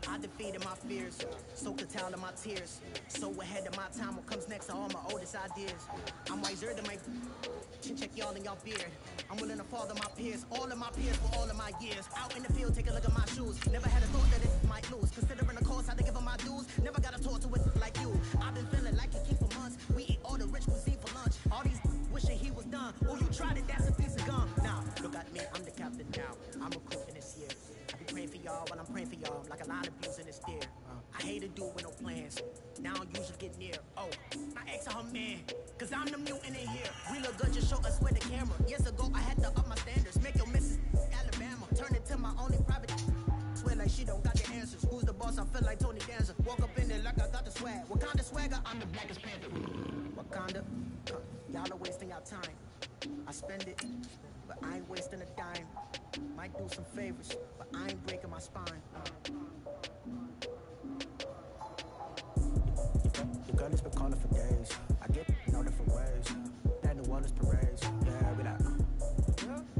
I defeated my fears, soaked the towel in my tears. So ahead of my time, what comes next are all my oldest ideas. I'm wiser than my check y'all in y'all beard. I'm willing to father my peers, all of my peers for all of my years. Out in the field, take a look at my shoes. Never had a thought that it might lose. Considering the cost, I had to give them my dues. Never got a talk to it like you. I've been feeling like a king for months. We eat all the rich cuisine for lunch. All these wishing he was done. Oh, you tried it, that's a piece of gum. Now, look at me, I'm the captain now. I'm recruiting this year. I be praying for y'all while I'm praying for y'all. Like a line of views in this steer. I hate to do it with no plans. Now I don't usually get near. Oh, my ex her man. Cause I'm the mutant in here. We look good, just show us with the camera. Years ago, I had to up my standards. Make your missus Alabama. Turn it to my only private. Swear like she don't got the answers. Who's the boss? I feel like Tony Danza. Walk up in there like I got the swag. What kind of swagger? I'm the blackest panther. Wakanda. Y'all are wasting our time. I spend it, but I ain't wasting a dime. Might do some favors, but I ain't breaking my spine. Your girl has been calling for days. I get no different ways. That New Orleans parades. Yeah, we like.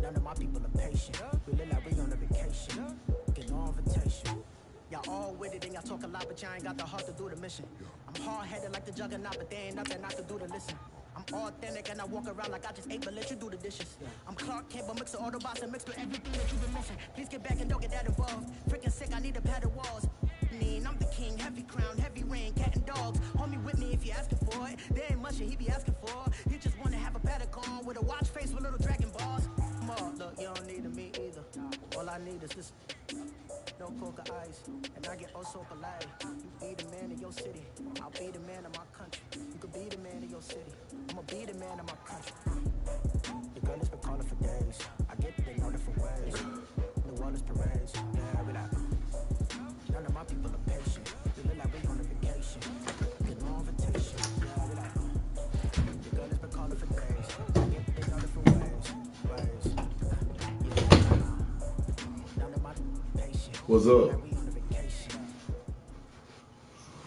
None of my people are patient. We look like we on a vacation. Get no invitation. Y'all all with it and y'all talk a lot, but y'all ain't got the heart to do the mission. I'm hard-headed like the juggernaut, but there ain't nothing I can do to listen. I'm authentic and I walk around like I just ate, but let you do the dishes. I'm Clark Kent, but mix the Autobots and mix with everything that you've been missing. Please get back and don't get that involved. Freaking sick, I need a padded walls. I'm the king, heavy crown, heavy rain, cat and dogs. Homie with me if you're asking for it. There ain't much that he be asking for. He just wanna have a paddock on with a watch face with little dragon balls. Look, you don't need me either. All I need is this. No coca ice, and I get oh so polite. You be the man of your city, I'll be the man of my country. You could be the man of your city, I'ma be the man of my country. Your girl has been calling for days. I get they know different ways. New Orleans parades, yeah, we like. None of my people are patient. We look like we on a vacation. Get no invitation, yeah, we like. Your girl has been calling for days. I get they know different ways. None of my patient. What's up?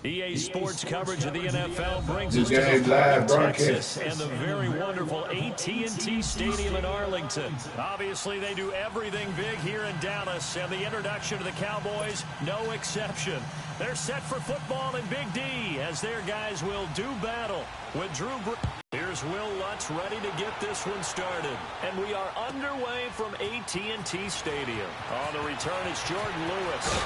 EA Sports coverage of the NFL brings us This to game the live Texas broadcast. and the very wonderful AT&T Stadium in Arlington. Obviously, they do everything big here in Dallas, and the introduction to the Cowboys, no exception. They're set for football in Big D as their guys will do battle with Drew Brees. Here's Will Lutz ready to get this one started. And we are underway from AT&T Stadium. On the return, it's Jordan Lewis.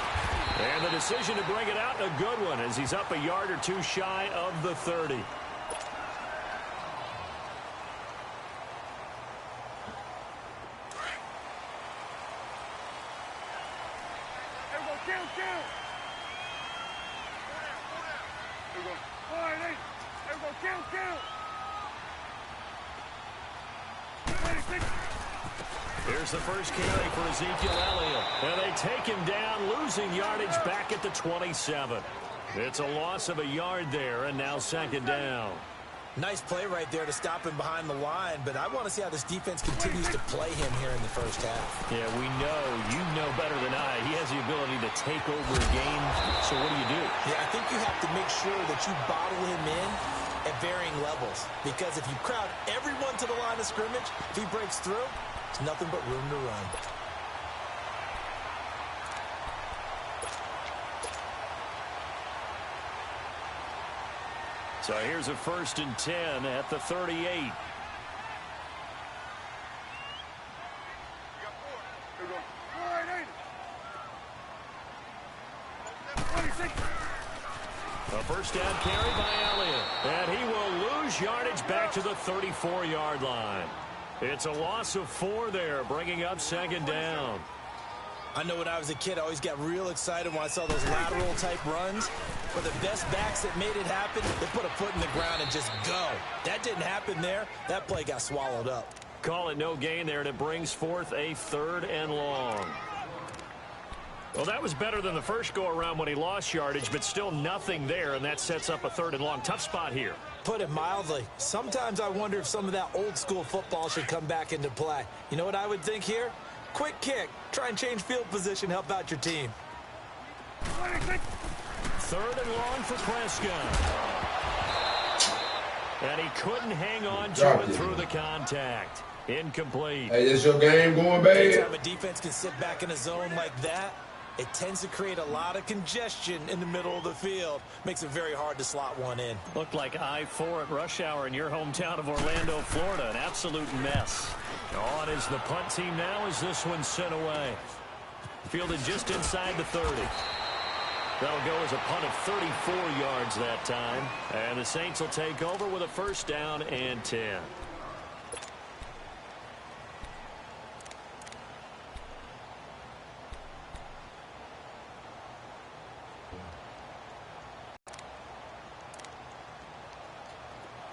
And the decision to bring it out, a good one, as he's up a yard or two shy of the 30. Here's the first carry for Ezekiel Elliott. And they take him down, losing yardage back at the 27. It's a loss of a yard there, and now second down. Nice play right there to stop him behind the line, but I want to see how this defense continues to play him here in the first half. Yeah, we know. You know better than I. He has the ability to take over a game. So what do you do? Yeah, I think you have to make sure that you bottle him in at varying levels, because if you crowd everyone to the line of scrimmage, if he breaks through, it's nothing but room to run. So here's a 1st and 10 at the 38. A first down carry by Elliott. And he will lose yardage back to the 34-yard line. It's a loss of 4 there, bringing up second down. I know when I was a kid, I always got real excited when I saw those lateral-type runs. But the best backs that made it happen, they put a foot in the ground and just go. That didn't happen there. That play got swallowed up. Call it no gain there, and it brings forth a 3rd and long. Well, that was better than the first go-around when he lost yardage, but still nothing there, and that sets up a 3rd and long. Tough spot here. Put it mildly. Sometimes I wonder if some of that old-school football should come back into play. You know what I would think here? Quick kick. Try and change field position, help out your team. 3rd and long for Prescott. And he couldn't hang on to it through the contact. Incomplete. Hey, is your game going bad? Anytime a defense can sit back in a zone like that, it tends to create a lot of congestion in the middle of the field. Makes it very hard to slot one in. Looked like I-4 at rush hour in your hometown of Orlando, Florida. An absolute mess. On is the punt team now as this one's sent away. Fielded just inside the 30. That'll go as a punt of 34 yards that time. And the Saints will take over with a 1st down and 10.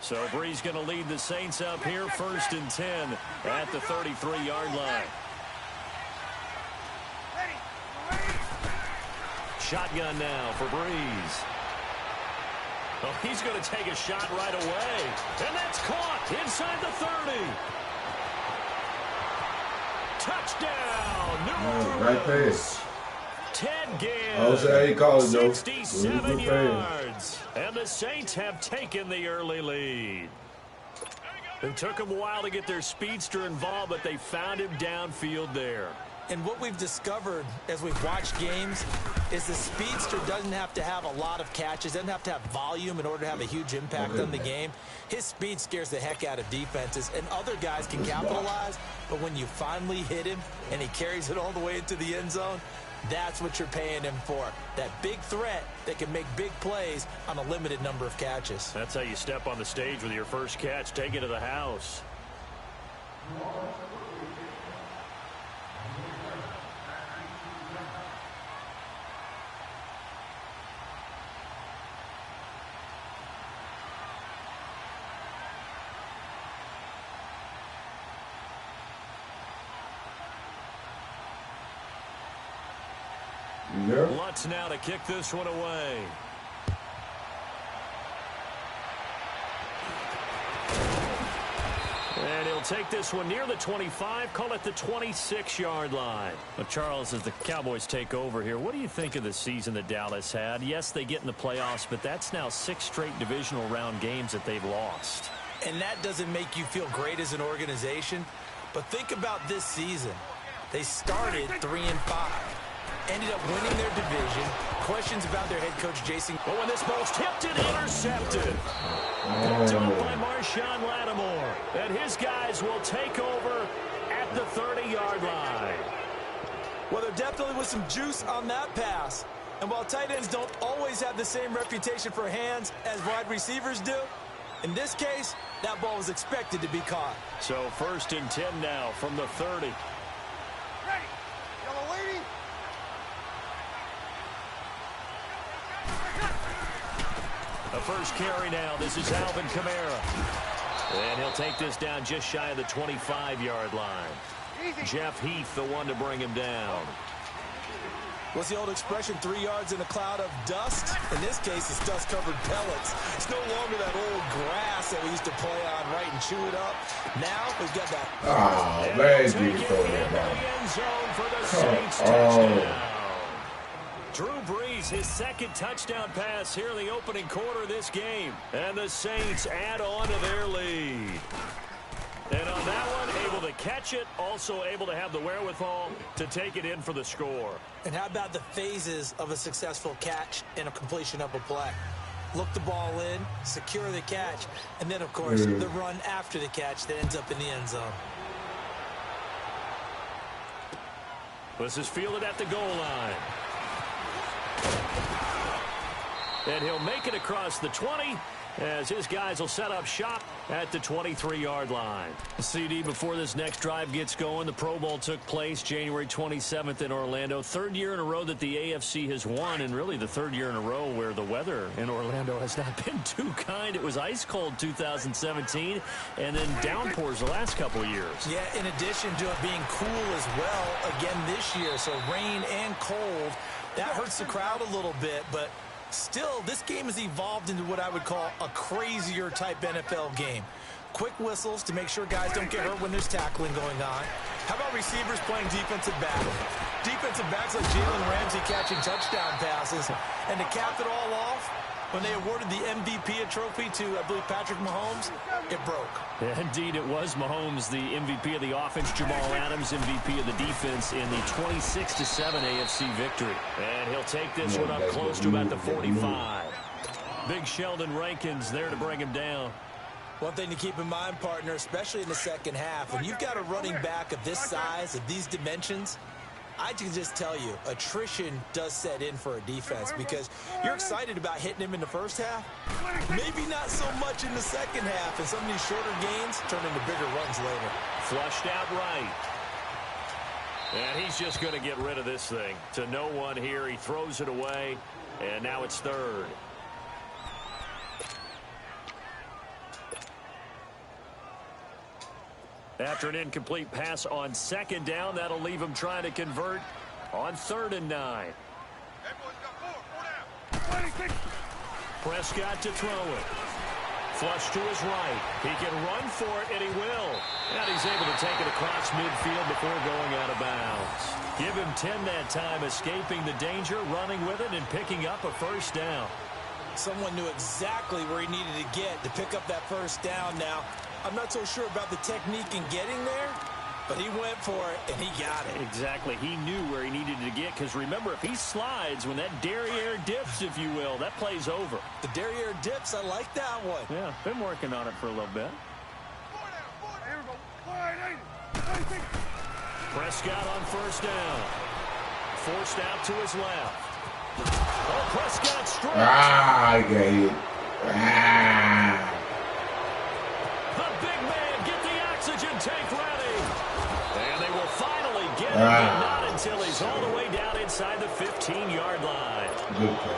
So Bree's going to lead the Saints up here, 1st and 10 at the 33-yard line. Shotgun now for Breeze. Oh, he's going to take a shot right away. And that's caught inside the 30. Touchdown, New Orleans. Right there. Ted Gibbs, I was saying he called it, though. 67 yards. And the Saints have taken the early lead. It took them a while to get their speedster involved, but they found him downfield there. And what we've discovered as we've watched games is the speedster doesn't have to have a lot of catches, doesn't have to have volume in order to have a huge impact on the game. His speed scares the heck out of defenses, and other guys can capitalize, but when you finally hit him and he carries it all the way into the end zone, that's what you're paying him for. That big threat that can make big plays on a limited number of catches. That's how you step on the stage with your first catch. Take it to the house. Lutz now to kick this one away. And he'll take this one near the 25, call it the 26-yard line. Well, Charles, as the Cowboys take over here, what do you think of the season that Dallas had? Yes, they get in the playoffs, but that's now 6 straight divisional round games that they've lost. And that doesn't make you feel great as an organization, but think about this season. They started 3-5. Ended up winning their division. Questions about their head coach, Jason. But when this ball's tipped and intercepted. Picked up by Marshawn Lattimore. And his guys will take over at the 30-yard line. Well, there definitely was some juice on that pass. And while tight ends don't always have the same reputation for hands as wide receivers do, in this case, that ball was expected to be caught. So 1st and 10 now from the 30. Ready. Yellow lady. The first carry now. This is Alvin Kamara. And he'll take this down just shy of the 25-yard line. Jeff Heath, the one to bring him down. What's the old expression, 3 yards in a cloud of dust? In this case, it's dust-covered pellets. It's no longer that old grass that we used to play on, right, and chew it up. Now, we've got that. Oh, man, you throw that down. End zone for the Saints touchdown. Drew Brees, his 2nd touchdown pass here in the opening quarter of this game. And the Saints add on to their lead. And on that one, able to catch it, also able to have the wherewithal to take it in for the score. And how about the phases of a successful catch and a completion of a play? Look the ball in, secure the catch, and then, of course, the run after the catch that ends up in the end zone. This is fielded at the goal line. And he'll make it across the 20 as his guys will set up shop at the 23-yard line. CD, before this next drive gets going, the Pro Bowl took place January 27th in Orlando. 3rd year in a row that the AFC has won, and really the 3rd year in a row where the weather in Orlando has not been too kind. It was ice cold 2017, and then downpours the last couple of years. Yeah, in addition to it being cool as well again this year, so rain and cold, that hurts the crowd a little bit, but still, this game has evolved into what I would call a crazier type NFL game. Quick whistles to make sure guys don't get hurt when there's tackling going on. How about receivers playing defensive back? Defensive backs like Jalen Ramsey catching touchdown passes. And to cap it all off, when they awarded the MVP trophy to, I believe, Patrick Mahomes, it broke. Yeah, indeed, it was Mahomes, the MVP of the offense. Jamal Adams, MVP of the defense in the 26-7 AFC victory. And he'll take this one up close to about the 45. Big Sheldon Rankins there to bring him down. One thing to keep in mind, partner, especially in the second half, when you've got a running back of this size, of these dimensions, I can just tell you, attrition does set in for a defense because you're excited about hitting him in the first half. Maybe not so much in the second half, and some of these shorter gains turn into bigger runs later. Flushed out right. And he's just going to get rid of this thing. To no one here, he throws it away, and now it's third. After an incomplete pass on second down, that'll leave him trying to convert on 3rd and 9. Prescott to throw it. Flush to his right. He can run for it, and he will. And he's able to take it across midfield before going out of bounds. Give him 10 that time, escaping the danger, running with it, and picking up a first down. Someone knew exactly where he needed to get to pick up that first down now. I'm not so sure about the technique in getting there, but he went for it, and he got it. Exactly. He knew where he needed to get, because remember, if he slides, when that derriere dips, if you will, that play's over. The derriere dips, I like that one. Yeah, been working on it for a little bit. Prescott on first down. Forced out to his left. Oh, Prescott straight. I got it. The big man, get the oxygen tank ready. And they will finally get him, but not until he's all the way down inside the 15-yard line. Good play.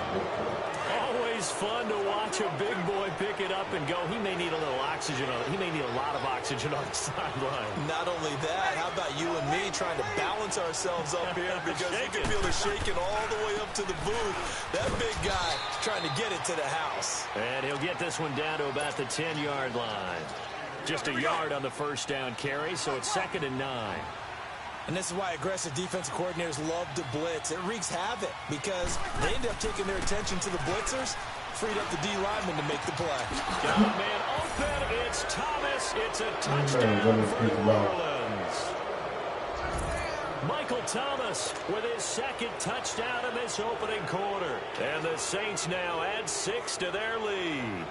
Always fun to watch a big boy pick it up and go. He may need a little oxygen on it. He may need a lot of oxygen on the sideline. Not only that, how about you and me trying to balance ourselves up here because you can feel it shaking all the way up to the booth. That big guy trying to get it to the house. And he'll get this one down to about the 10-yard line. Just a yard on the first down carry, so it's 2nd and 9. And this is why aggressive defensive coordinators love to blitz. It wreaks havoc because they end up taking their attention to the blitzers, freed up the D lineman to make the play. Got a man open. It's Thomas. It's a touchdown for New Orleans. Michael Thomas with his 2nd touchdown in this opening quarter. And the Saints now add 6 to their lead.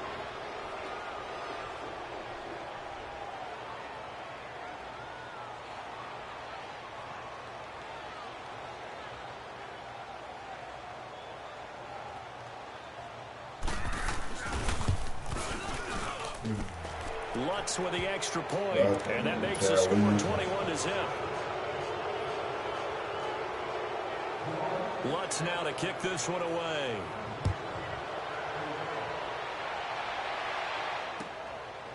Lutz with the extra point, and that makes the score 21-0. Lutz now to kick this one away.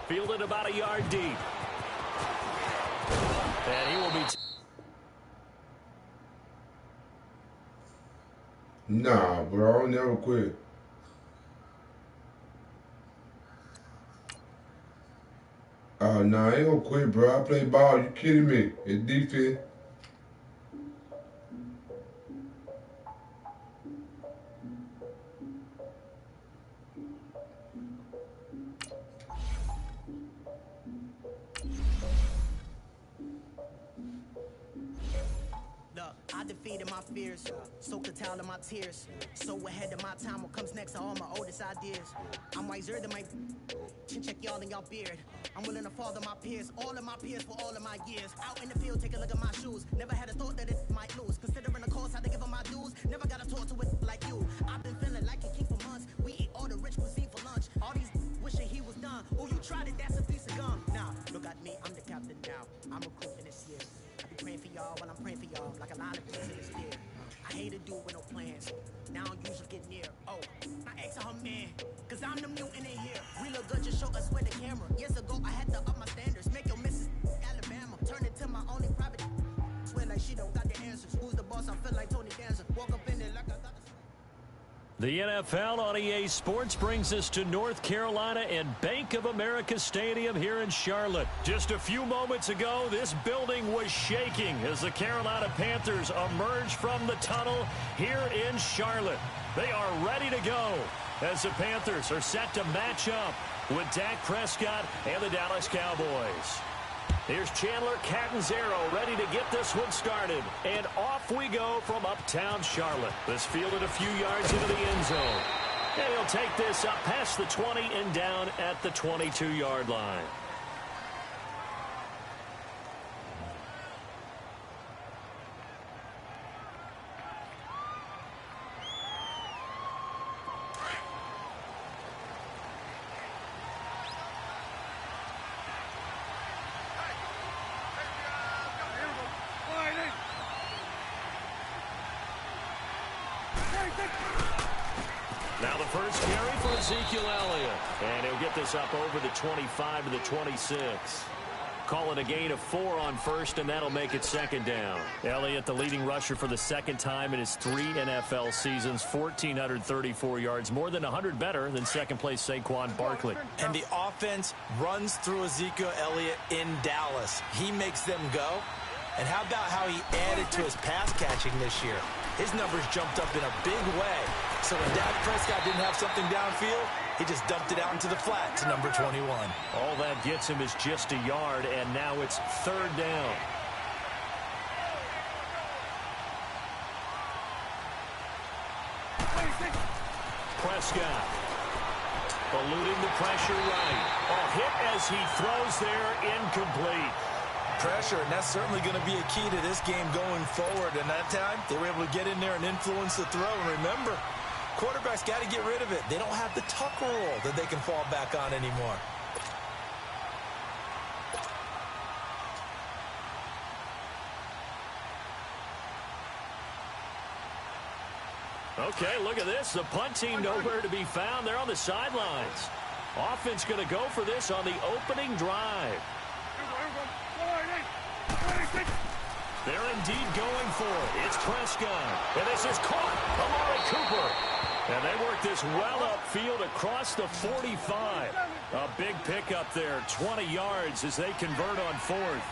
Fielded about a yard deep. And he will be... Nah, bro, I'll never quit. Oh, nah, I ain't gonna quit, bro. I play ball. You kidding me? It's defense. I defeated my fears, so curtailed in my tears. So ahead of my time, what comes next are all my oldest ideas. I'm wiser than my chin check y'all in y'all beard. I'm willing to father my peers, all of my peers for all of my years. Out in the field, take a look at my shoes. Never had a thought that it might lose. Considering the cost, I had to give them my dues. Never got to talk to it like you. I've been feeling like a king for months. We eat all the rich cuisine for lunch. All these wishing he was done. Oh, you tried it, that's a piece of gum. Now, look at me, I'm the captain now. I'm recruiting this year. I be praying for y'all when I'm praying for y'all, like a line of plays in the spear. I hate to do it with no plans. Now I don't usually get near. Oh, I ask her man, cause I'm the mutant in here. We look good, just show us where the camera. Years ago, I had to up my standards. Make your missus Alabama. Turn it to my only private. Swear like she don't got the answers. Who's the boss? I feel like Tony Danza. Walk up in there like I got the... The NFL on EA Sports brings us to North Carolina and Bank of America Stadium here in Charlotte. Just a few moments ago, this building was shaking as the Carolina Panthers emerged from the tunnel here in Charlotte. They are ready to go as the Panthers are set to match up with Dak Prescott and the Dallas Cowboys. Here's Chandler Catanzaro ready to get this one started. And off we go from uptown Charlotte. This fielded a few yards into the end zone. And he'll take this up past the 20 and down at the 22-yard line. Now the first carry for Ezekiel Elliott. And he'll get this up over the 25 to the 26. Call it a gain of 4 on first, and that'll make it second down. Elliott, the leading rusher for the second time in his 3 NFL seasons, 1,434 yards, more than 100 better than second-place Saquon Barkley. And the offense runs through Ezekiel Elliott in Dallas. He makes them go. And how about how he added to his pass catching this year? His numbers jumped up in a big way. So when Dak Prescott didn't have something downfield, he just dumped it out into the flat to number 21. All that gets him is just a yard, and now it's third down. Prescott eluding the pressure right. A hit as he throws there, incomplete. Pressure, and that's certainly going to be a key to this game going forward. And that time, they were able to get in there and influence the throw. And remember, quarterbacks got to get rid of it. They don't have the tuck rule that they can fall back on anymore. Okay, look at this. The punt team nowhere to be found. They're on the sidelines. Offense going to go for this on the opening drive. They're indeed going for it. It's Prescott. And this is caught. Amari Cooper. And they work this well upfield across the 45. A big pickup there, 20 yards as they convert on fourth.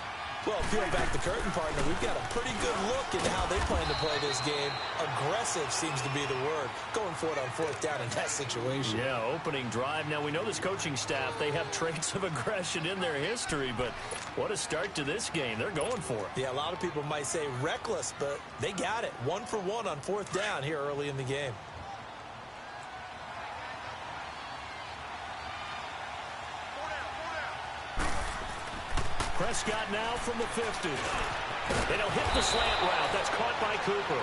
Well, peel back the curtain, partner. We've got a pretty good look into how they plan to play this game. Aggressive seems to be the word. Going for it on fourth down in that situation. Yeah, opening drive. Now, we know this coaching staff, they have traits of aggression in their history, but what a start to this game. They're going for it. Yeah, a lot of people might say reckless, but they got it. 1 for 1 on fourth down here early in the game. Prescott now from the 50. And he'll hit the slant route. That's caught by Cooper.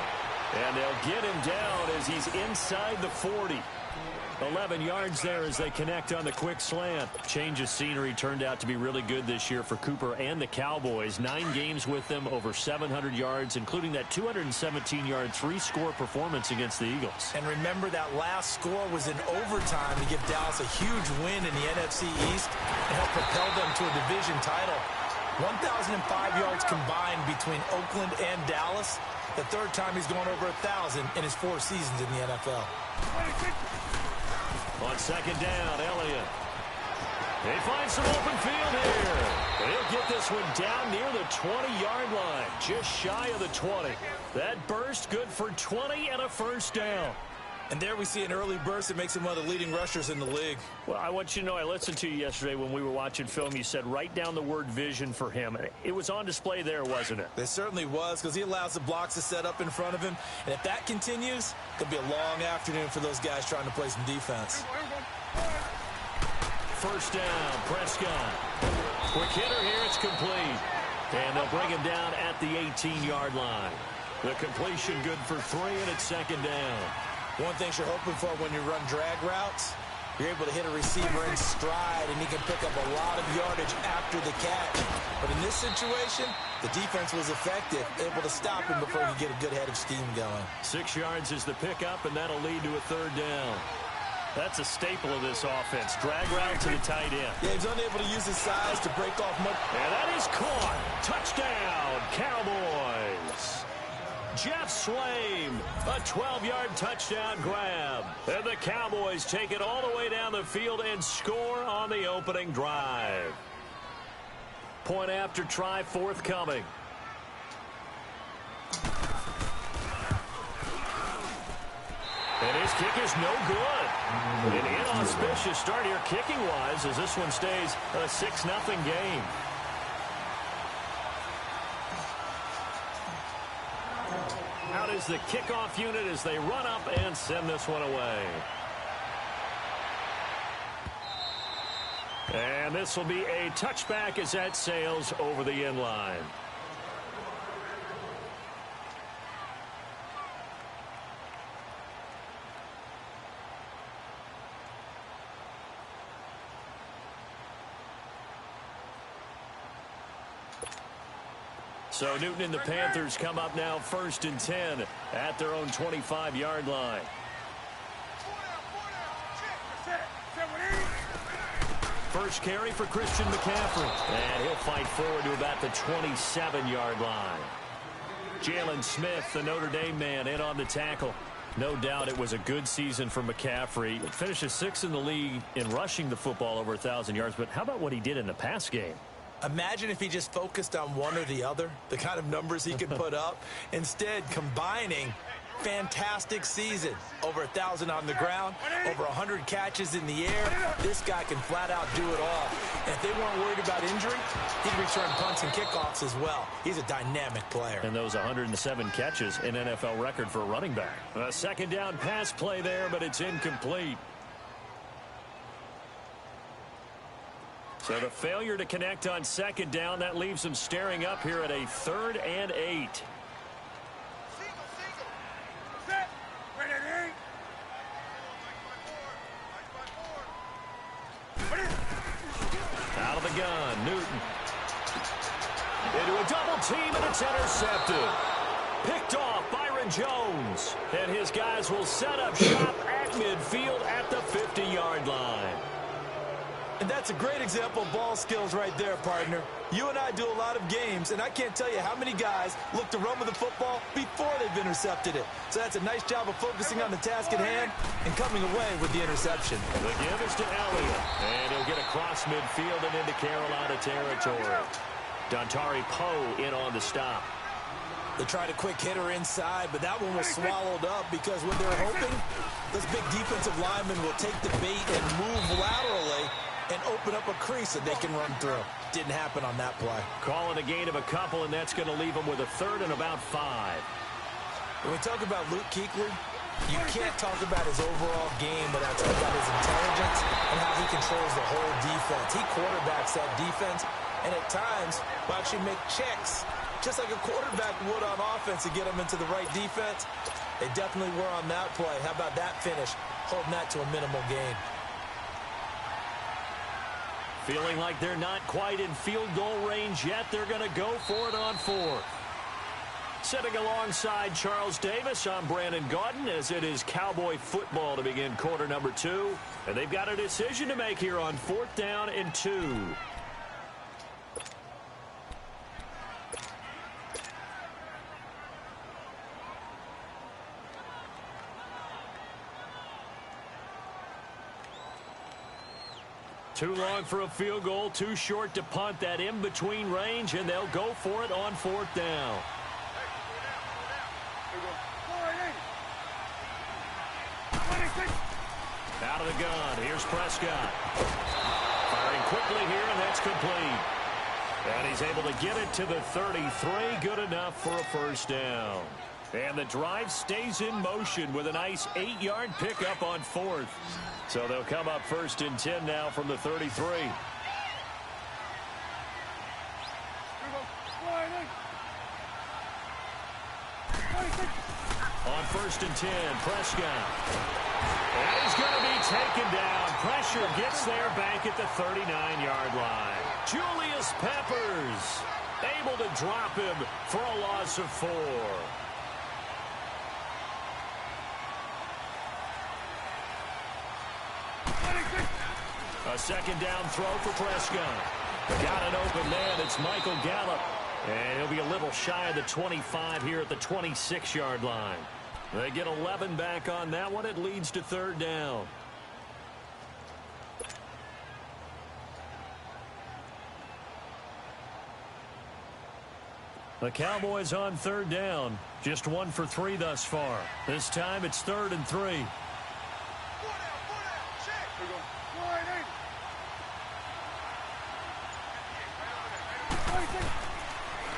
And they'll get him down as he's inside the 40. 11 yards there as they connect on the quick slant. Change of scenery turned out to be really good this year for Cooper and the Cowboys. 9 games with them, over 700 yards, including that 217-yard 3-score performance against the Eagles. And remember, that last score was in overtime to give Dallas a huge win in the NFC East and help propel them to a division title. 1,005 yards combined between Oakland and Dallas. The third time he's gone over 1,000 in his 4 seasons in the NFL. On second down, Elliott. They find some open field here. They'll get this one down near the 20-yard line, just shy of the 20. That burst good for 20 and a first down. And there we see an early burst that makes him one of the leading rushers in the league. Well, I want you to know, I listened to you yesterday when we were watching film. You said write down the word vision for him. It was on display there, wasn't it? It certainly was, because he allows the blocks to set up in front of him. And if that continues, it'll be a long afternoon for those guys trying to play some defense. First down, Prescott. Quick hitter here, it's complete. And they'll bring him down at the 18-yard line. The completion good for 3, and it's second down. One thing you're hoping for when you run drag routes, you're able to hit a receiver in stride, and he can pick up a lot of yardage after the catch. But in this situation, the defense was effective, able to stop him before he could get a good head of steam going. 6 yards is the pickup, and that'll lead to a third down. That's a staple of this offense. Drag route to the tight end. Yeah, he's unable to use his size to break off much. And that is caught. Touchdown, Cowboys. Jeff Swaim, a 12-yard touchdown grab. And the Cowboys take it all the way down the field and score on the opening drive. Point after try forthcoming. And his kick is no good. An inauspicious start here kicking-wise as this one stays a 6-0 game. Out is the kickoff unit as they run up and send this one away. And this will be a touchback as that sails over the end line. So Newton and the Panthers come up now 1st and 10 at their own 25-yard line. First carry for Christian McCaffrey. And he'll fight forward to about the 27-yard line. Jalen Smith, the Notre Dame man, in on the tackle. No doubt it was a good season for McCaffrey. He finishes 6th in the league in rushing the football over 1,000 yards. But how about what he did in the pass game? Imagine if he just focused on one or the other, the kind of numbers he could put up. Instead, combining fantastic season. Over 1,000 on the ground, over 100 catches in the air. This guy can flat out do it all. And if they weren't worried about injury, he can return punts and kickoffs as well. He's a dynamic player. And those 107 catches, an NFL record for a running back. A second down pass play there, but it's incomplete. So the failure to connect on second down, that leaves them staring up here at a 3rd and 8. Out of the gun, Newton. Into a double team, and it's intercepted. Picked off Byron Jones. And his guys will set up shop at midfield at the 50-yard line. And that's a great example of ball skills right there, partner. You and I do a lot of games, and I can't tell you how many guys look to run with the football before they've intercepted it. So that's a nice job of focusing on the task at hand and coming away with the interception. The give is to Elliott, and he'll get across midfield and into Carolina territory. Dontari Poe in on the stop. They tried a quick hitter inside, but that one was swallowed up because when they're hoping, those big defensive linemen will take the bait and move laterally and open up a crease that they can run through. Didn't happen on that play. Calling a gain of a couple, and that's going to leave them with a 3rd and about 5. When we talk about Luke Kuechly, you can't talk about his overall game without talking about his intelligence and how he controls the whole defense. He quarterbacks that defense, and at times will actually make checks, just like a quarterback would on offense to get them into the right defense. They definitely were on that play. How about that finish, holding that to a minimal gain? Feeling like they're not quite in field goal range yet. They're going to go for it on 4th. Sitting alongside Charles Davis, I'm Brandon Gaudin, as it is Cowboy football to begin quarter number 2. And they've got a decision to make here on 4th down and 2. Too long for a field goal, too short to punt. That in-between range, and they'll go for it on 4th down. Out of the gun, here's Prescott. Firing quickly here, and that's complete. And he's able to get it to the 33, good enough for a 1st down. And the drive stays in motion with a nice 8-yard pickup on 4th. So they'll come up 1st and 10 now from the 33. On 1st and 10, Prescott. And he's going to be taken down. Pressure gets there back at the 39-yard line. Julius Peppers able to drop him for a loss of 4. A second down throw for Prescott. Got an open man. It's Michael Gallup. And he'll be a little shy of the 25 here at the 26-yard line. They get 11 back on that one. It leads to third down. The Cowboys on third down. Just 1 for 3 thus far. This time it's 3rd and 3.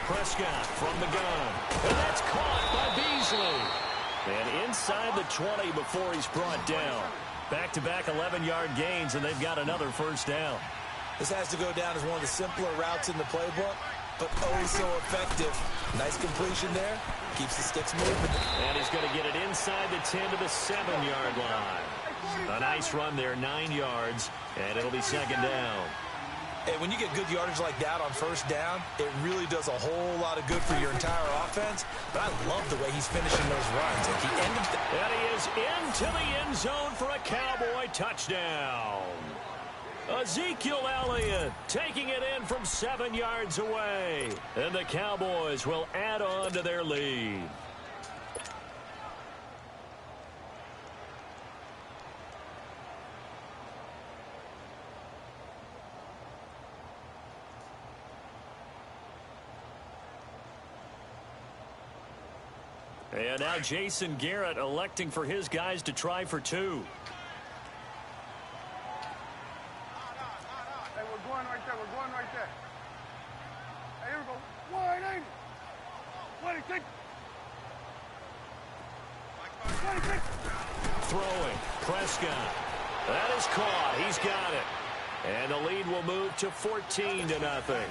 Prescott from the gun. And that's caught by Beasley. And inside the 20 before he's brought down. Back-to-back 11-yard gains, and they've got another first down. This has to go down as one of the simpler routes in the playbook, but oh so effective. Nice completion there. Keeps the sticks moving. And he's going to get it inside the 10 to the 7-yard line. A nice run there, 9 yards, and it'll be second down. And when you get good yardage like that on first down, it really does a whole lot of good for your entire offense. But I love the way he's finishing those runs. At the end of and he is into the end zone for a Cowboy touchdown. Ezekiel Elliott taking it in from 7 yards away. And the Cowboys will add on to their lead. And now Jason Garrett electing for his guys to try for 2. Hey, we're going right there. We're going right there. Hey, here we go. 180. 26. 26. Throwing. Prescott. That is caught. He's got it. And the lead will move to 14-0.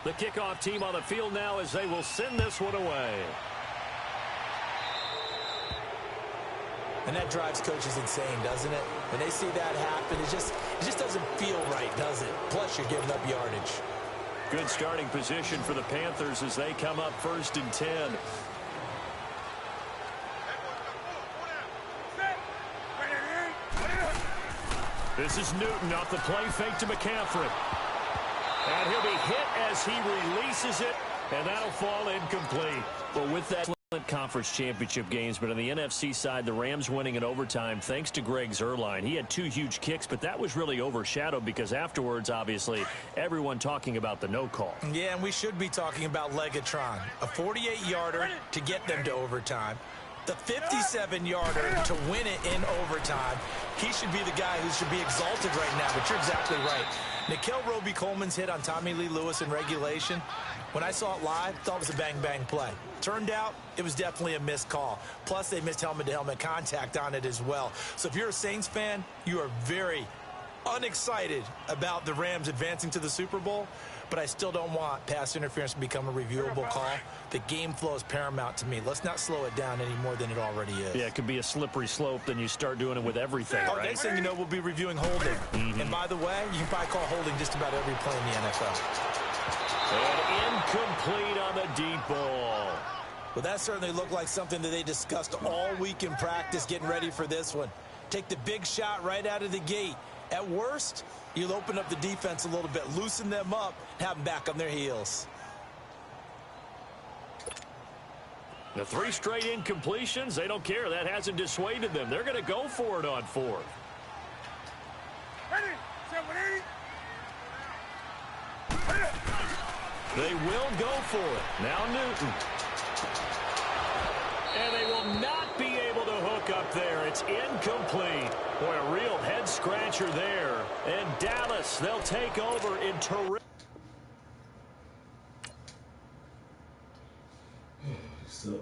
The kickoff team on the field now as they will send this one away. And that drives coaches insane, doesn't it? When they see that happen, it just doesn't feel right, does it? Plus, you're giving up yardage. Good starting position for the Panthers as they come up 1st and 10. This is Newton off the play fake to McCaffrey. And he'll be hit as he releases it, and that'll fall incomplete. But with that conference championship games, but on the NFC side, the Rams winning in overtime thanks to Greg Zuerlein. He had 2 huge kicks, but that was really overshadowed because afterwards, obviously, everyone talking about the no call. Yeah, and we should be talking about Legatron. A 48-yarder to get them to overtime. The 57-yarder to win it in overtime. He should be the guy who should be exalted right now, but you're exactly right. Nikel Roby-Coleman's hit on Tommy Lee Lewis in regulation. When I saw it live, I thought it was a bang-bang play. Turned out, it was definitely a missed call. Plus, they missed helmet-to-helmet contact on it as well. So if you're a Saints fan, you are very unexcited about the Rams advancing to the Super Bowl. But I still don't want pass interference to become a reviewable call. The game flow is paramount to me. Let's not slow it down any more than it already is. Yeah, it could be a slippery slope. Then you start doing it with everything, right? Next thing you know, we'll be reviewing holding. And by the way, you can probably call holding just about every play in the NFL. And incomplete on the deep ball. Well, that certainly looked like something that they discussed all week in practice getting ready for this one. Take the big shot right out of the gate. At worst, you'll open up the defense a little bit, loosen them up, have them back on their heels. The 3 straight incompletions, they don't care. That hasn't dissuaded them. They're going to go for it on 4th. They will go for it. Now Newton. And they will not be able to hook up there. It's incomplete. Boy, a real head-scratcher there. And Dallas, they'll take over in terrific. So.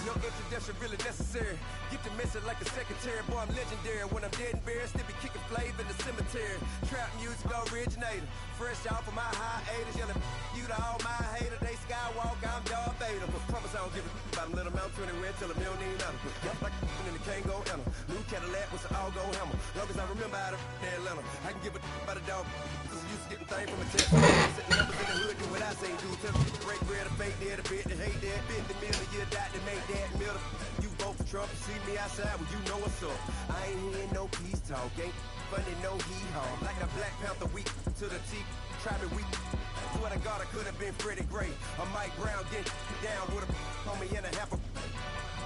No introduction really necessary. Get the message like a secretary. Boy, I'm legendary. When I'm dead and buried, still be kicking flavor in the cemetery. Trap music originator. Fresh off of my hiatus. Yelling you to all my haters. They skywalk, I'm Darth Vader. Promise I don't give a about them little Mount 20 red till a million dollars. Like in the Kango Emma. New Cadillac with an all-go hammer. Long as I remember how to Atlanta. I can give a about a dog. Cause I'm used to getting things from a test. Sitting numbers in the hood, do what I say do. Tell them break bread, a fake dead, a bit to hate that. Bit the middle, you die to make that middle. You vote for Trump, you see me outside, well you know what's up. I ain't hearing no peace talk, ain't funny, no hee-haw. Like the Black Panther week to the teeth, try me weak. Swear to God, I could have been Freddie Gray. Or Mike Brown getting down with a on me and a half a.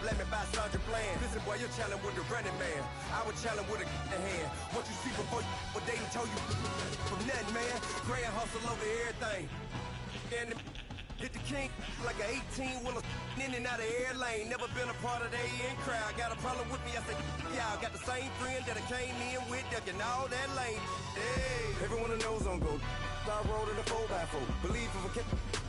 Let me buy Sandra Bland. Listen, boy, you're challenging with the running man. I would challenge with a hand. What you see before you, what they done told you from nothing, man. Gray and hustle over everything. And hit the king like an 18-wheeler in and out of air lane. Never been a part of the in crowd. Got a problem with me, I said, y'all got the same friend that I came in with, ducking all that lane. Hey, everyone knows on go. I roll in the 4x4. Believe if a kid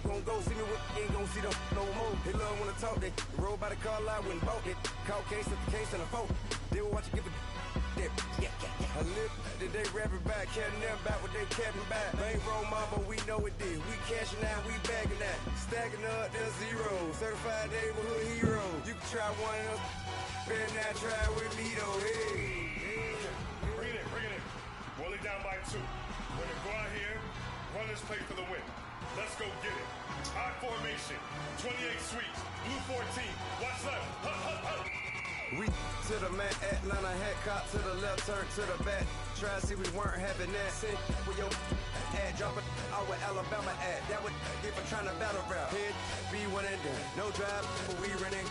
gon' go see me with ain't gon' see them no more. They love when I talk, they roll by the car lot when bought it. Call case at the case and a phone. They will watch you give a that. I live that they rapping back, caring them back what they capping back. Ain't roll mama, we know it did. We cashing out, we bagging that. Stacking up the zero. Certified neighborhood hero. You can try one of them. Better not try with me though. Hey. Bring it in. Roll it down by 2. We're gonna go out here. Run this play for the win. Let's go get it. High formation. 28 sweeps. Blue 14. Watch left. Hup, hup, hup. We to the man, Atlanta hat cop to the left, turn to the back. Try to see we weren't having that. Send with your ad, drop it out with Alabama ad. That would if I'm trying to battle rap. Head, be one and done. No drive, but we running.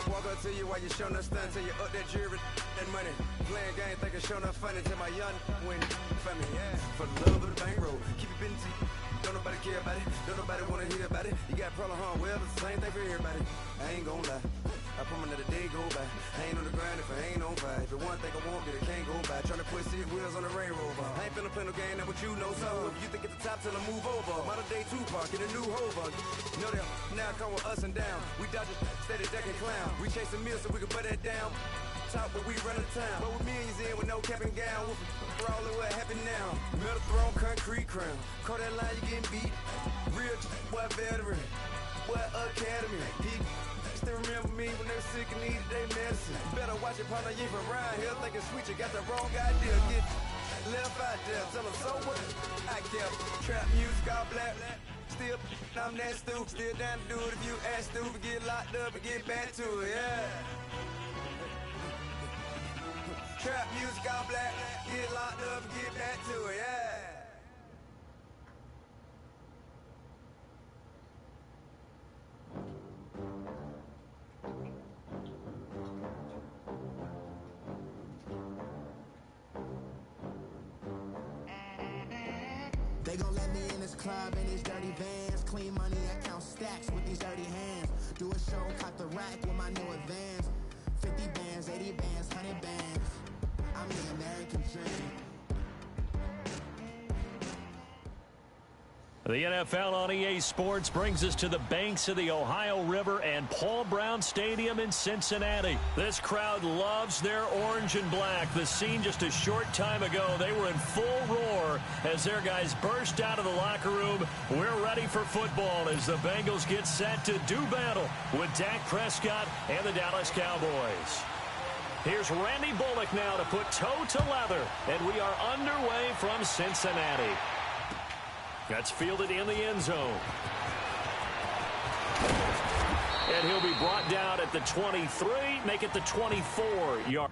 Walk up to you while you showing us stun till you up that jury and money. Playing game, thinking showing up funny till my young win for me. Yeah, for the love of the bankroll. Keep it busy. Don't nobody care about it. Don't nobody wanna hear about it. You got problem, huh? Well, it's the same thing for everybody. I ain't gonna lie. I promise that a day go by. I ain't on the grind if I ain't on fire. If it one thing I want, then it can't go by. Trying to put 6 wheels on the Range Rover. I ain't finna play no game, that what you know. So if you think at the top till I move over. Model day Tupac in a new Hova. Know that now come with us and down. We dodge it, steady ducking clown. We chasing meals so we can put that down. Talk, but we run the town. But with millions in with no cap and gown. We're all in what happened now. Metal throne, concrete crown. Call that line, you getting beat. Real boy veteran. Boy academy. He still remember me when they were sick and needed their medicine. Better watch it, partner, you ain't from around here thinking sweet, you got the wrong idea. Get left out there, tell them so what? I kept trap music all black. Still, I'm that stupid. Still down to do it if you ask stupid. Get locked up and get back to it, yeah. Trap music all black. Get locked up and get back to it, yeah. They gon' let me in this club in these dirty vans. Clean money, I count stacks with these dirty hands. Do a show, cop the rack with my new advance. 50 bands, 80 bands, 100 bands. I'm the American dream. The NFL on EA Sports brings us to the banks of the Ohio River and Paul Brown Stadium in Cincinnati. This crowd loves their orange and black. The scene just a short time ago, they were in full roar as their guys burst out of the locker room. We're ready for football as the Bengals get set to do battle with Dak Prescott and the Dallas Cowboys. Here's Randy Bullock now to put toe to leather, and we are underway from Cincinnati. That's fielded in the end zone. And he'll be brought down at the 23, make it the 24-yard.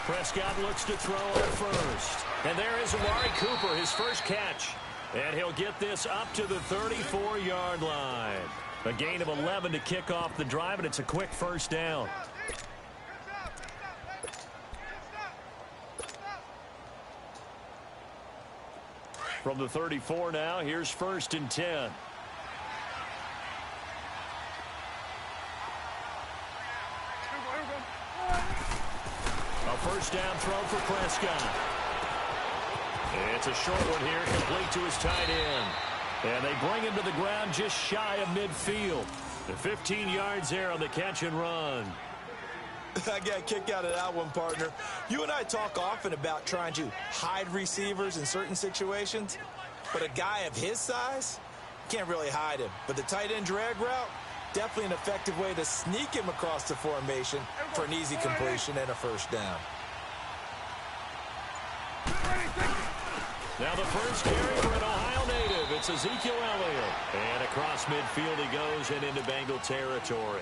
Prescott looks to throw at first. And there is Amari Cooper, his first catch. And he'll get this up to the 34-yard line. A gain of 11 to kick off the drive, and it's a quick first down. From the 34 now, here's 1st and 10. A first down throw for Prescott. It's a short one here, complete to his tight end. And they bring him to the ground just shy of midfield. The 15 yards there on the catch and run. I got a kick out of that one, partner. You and I talk often about trying to hide receivers in certain situations, but a guy of his size, can't really hide him. But the tight end drag route, definitely an effective way to sneak him across the formation for an easy completion and a first down. Now the first carry for an Ohio native. It's Ezekiel Elliott. And across midfield he goes and into Bengal territory.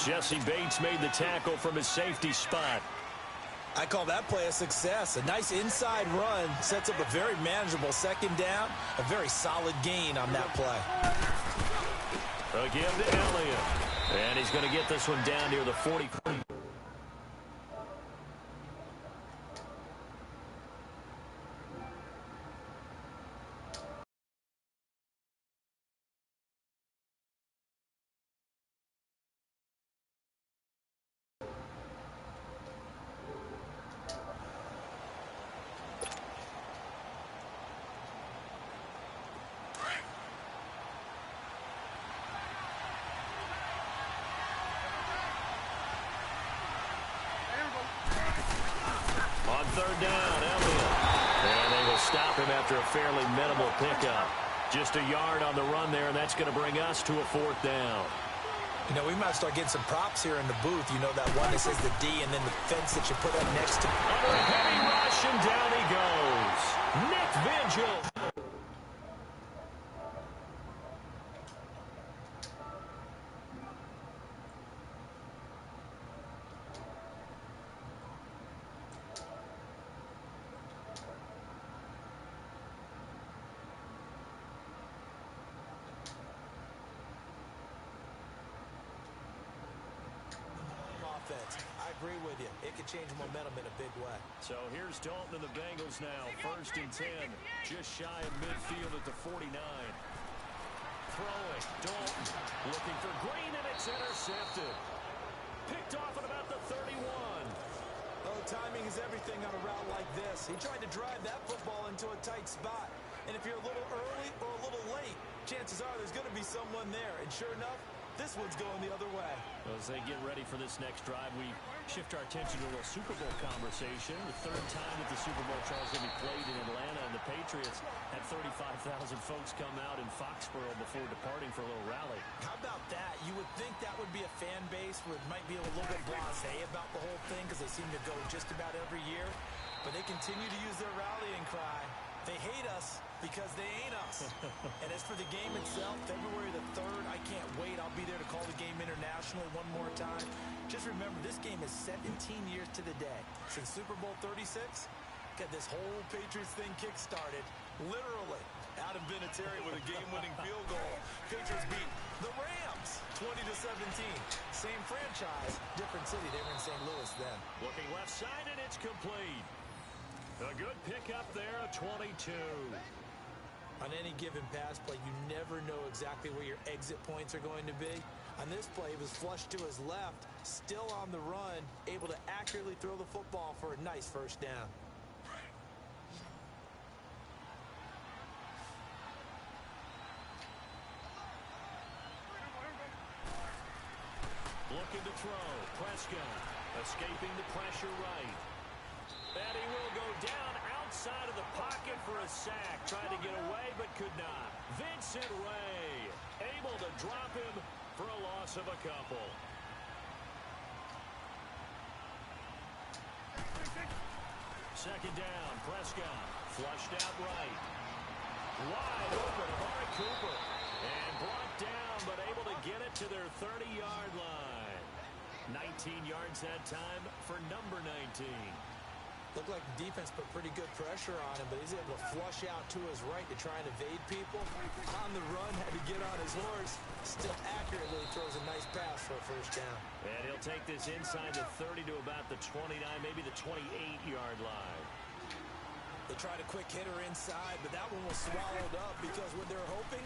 Jesse Bates made the tackle from his safety spot. I call that play a success. A nice inside run sets up a very manageable second down. A very solid gain on that play. Again to Elliott. And he's going to get this one down near the 40. Third down, Elliott. And they will stop him after a fairly minimal pickup. Just a yard on the run there, and that's going to bring us to a 4th down. You know, we might start getting some props here in the booth. You know, that one that says the D and then the fence that you put up next to. Under a heavy rush, and down he goes. Nick Vigil. I agree with you. It could change momentum in a big way. So here's Dalton and the Bengals now. 1st and 10. Just shy of midfield at the 49. Throwing. Dalton looking for Green, and it's intercepted. Picked off at about the 31. Oh, timing is everything on a route like this. He tried to drive that football into a tight spot. And if you're a little early or a little late, chances are there's going to be someone there. And sure enough, this one's going the other way. As they get ready for this next drive, we shift our attention to a little Super Bowl conversation. The 3rd time that the Super Bowl, Charles, going to be played in Atlanta, and the Patriots had 35,000 folks come out in Foxborough before departing for a little rally. How about that? You would think that would be a fan base where it might be a little bit blasé about the whole thing because they seem to go just about every year. But they continue to use their rallying cry. They hate us because they ain't us. And as for the game itself, February the 3rd, I can't wait. I'll be there to call the game internationally one more time. Just remember, this game is 17 years to the day. Since Super Bowl 36, got this whole Patriots thing kick-started, literally. Adam Vinatieri with a game-winning field goal. Patriots beat the Rams 20-17. Same franchise, different city. They were in St. Louis then. Looking left side, and it's complete. A good pickup there, a 22. On any given pass play, you never know exactly where your exit points are going to be. On this play, he was flushed to his left, still on the run, able to accurately throw the football for a nice first down. Looking to throw. Prescott escaping the pressure right. And he will go down outside of the pocket for a sack. Tried to get away, but could not. Vincent Ray able to drop him for a loss of a couple. Second down, Prescott flushed out right. Wide open, Amari Cooper. And brought down, but able to get it to their 30-yard line. 19 yards that time for number 19. Looked like the defense put pretty good pressure on him, but he's able to flush out to his right to try and evade people. On the run, had to get on his horse. Still accurately throws a nice pass for a first down. And he'll take this inside the 30 to about the 29, maybe the 28-yard line. They tried a quick hitter inside, but that one was swallowed up because what they're hoping,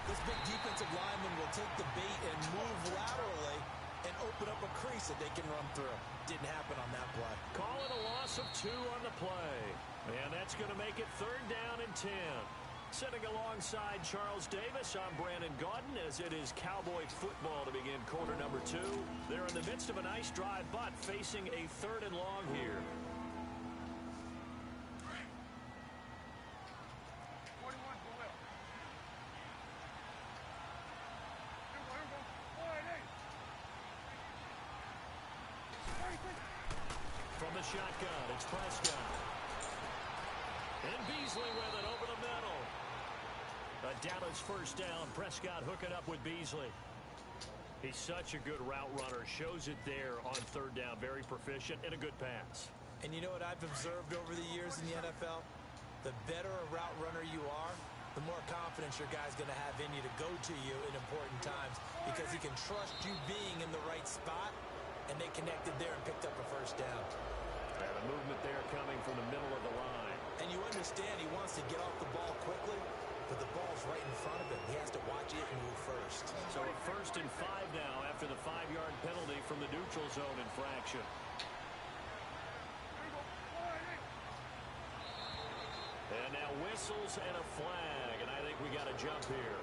this big defensive lineman will take the bait and move laterally and open up a crease that they can run through. Didn't happen on that play. Call it a loss of 2 on the play. And that's going to make it 3rd down and 10. Sitting alongside Charles Davis, I'm Brandon Gaudin, as it is Cowboy football to begin quarter number 2. They're in the midst of a nice drive, but facing a 3rd and long here. From the shotgun, it's Prescott. And Beasley with it over the middle. A Dallas first down. Prescott hooking up with Beasley. He's such a good route runner. Shows it there on 3rd down. Very proficient and a good pass. And you know what I've observed over the years in the NFL? The better a route runner you are, the more confidence your guy's going to have in you to go to you in important times because he can trust you being in the right spot. And they connected there and picked up a first down. And a movement there coming from the middle of the line. And you understand he wants to get off the ball quickly, but the ball's right in front of him. He has to watch it and move first. So a 1st and 5 now after the 5-yard penalty from the neutral zone infraction. And now whistles and a flag, and I think we got a jump here.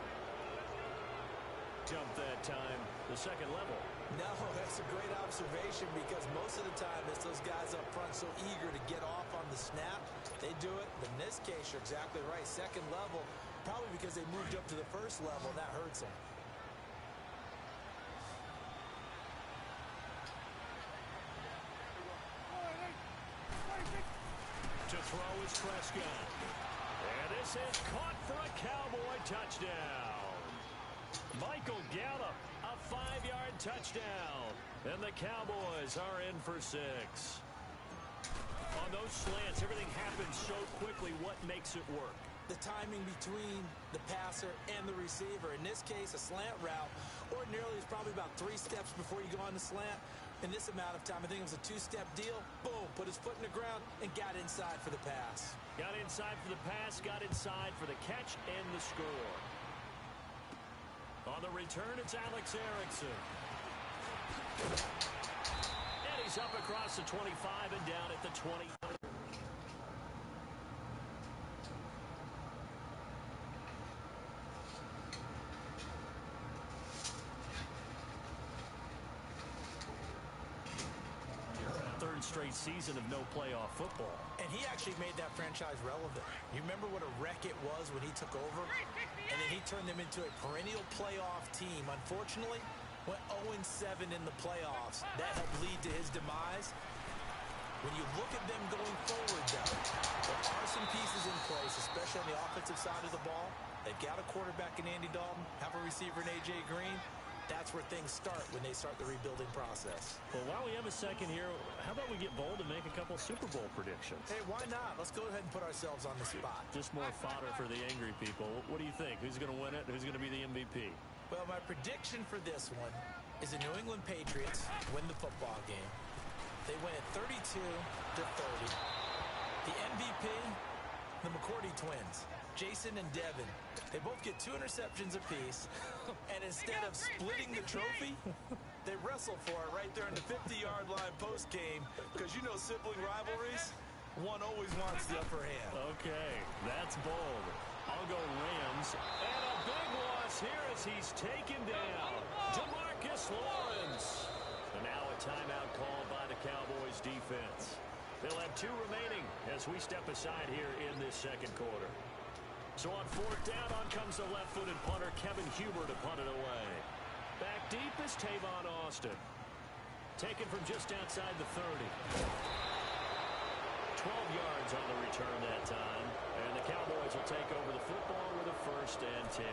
Jump that time, the 2nd level. No, that's a great observation because most of the time it's those guys up front so eager to get off on the snap. They do it. But in this case, you're exactly right. 2nd level, probably because they moved up to the 1st level, and that hurts them. To throw is Prescott. And this is caught for a Cowboy touchdown. Michael Gallup, a 5-yard touchdown. And the Cowboys are in for 6. On those slants, everything happens so quickly. What makes it work? The timing between the passer and the receiver. In this case, a slant route ordinarily is probably about 3 steps before you go on the slant. In this amount of time, I think it was a 2-step deal. Boom, put his foot in the ground and got inside for the pass. Got inside for the pass, got inside for the catch and the score. On the return, it's Alex Erickson. And he's up across the 25 and down at the 20. Third straight season of no playoff football. And he actually made that franchise relevant. You remember what a wreck it was when he took over? And then he turned them into a perennial playoff team. Unfortunately, went 0-7 in the playoffs. That helped lead to his demise. When you look at them going forward, though, there are some pieces in place, especially on the offensive side of the ball. They've got a quarterback in Andy Dalton, have a receiver in A.J. Green. That's where things start when they start the rebuilding process. Well, while we have a second here, how about we get bold and make a couple Super Bowl predictions? Hey, why not? Let's go ahead and put ourselves on the spot. Just more fodder for the angry people. What do you think? Who's going to win it? Who's going to be the MVP? Well, my prediction for this one is the New England Patriots win the football game. They win it 32-30. The MVP, the McCourty twins, Jason and Devin. They both get 2 interceptions apiece, and instead of splitting the trophy, they wrestle for it right there in the 50-yard line post-game, because you know sibling rivalries, one always wants the upper hand. Okay, that's bold. I'll go Rams. And a big loss here as he's taken down. DeMarcus Lawrence. And now a timeout called by the Cowboys defense. They'll have 2 remaining as we step aside here in this 2nd quarter. So on 4th down, on comes the left-footed punter, Kevin Huber, to punt it away. Back deep is Tavon Austin. Taken from just outside the 30. 12 yards on the return that time. And the Cowboys will take over the football with a 1st and 10.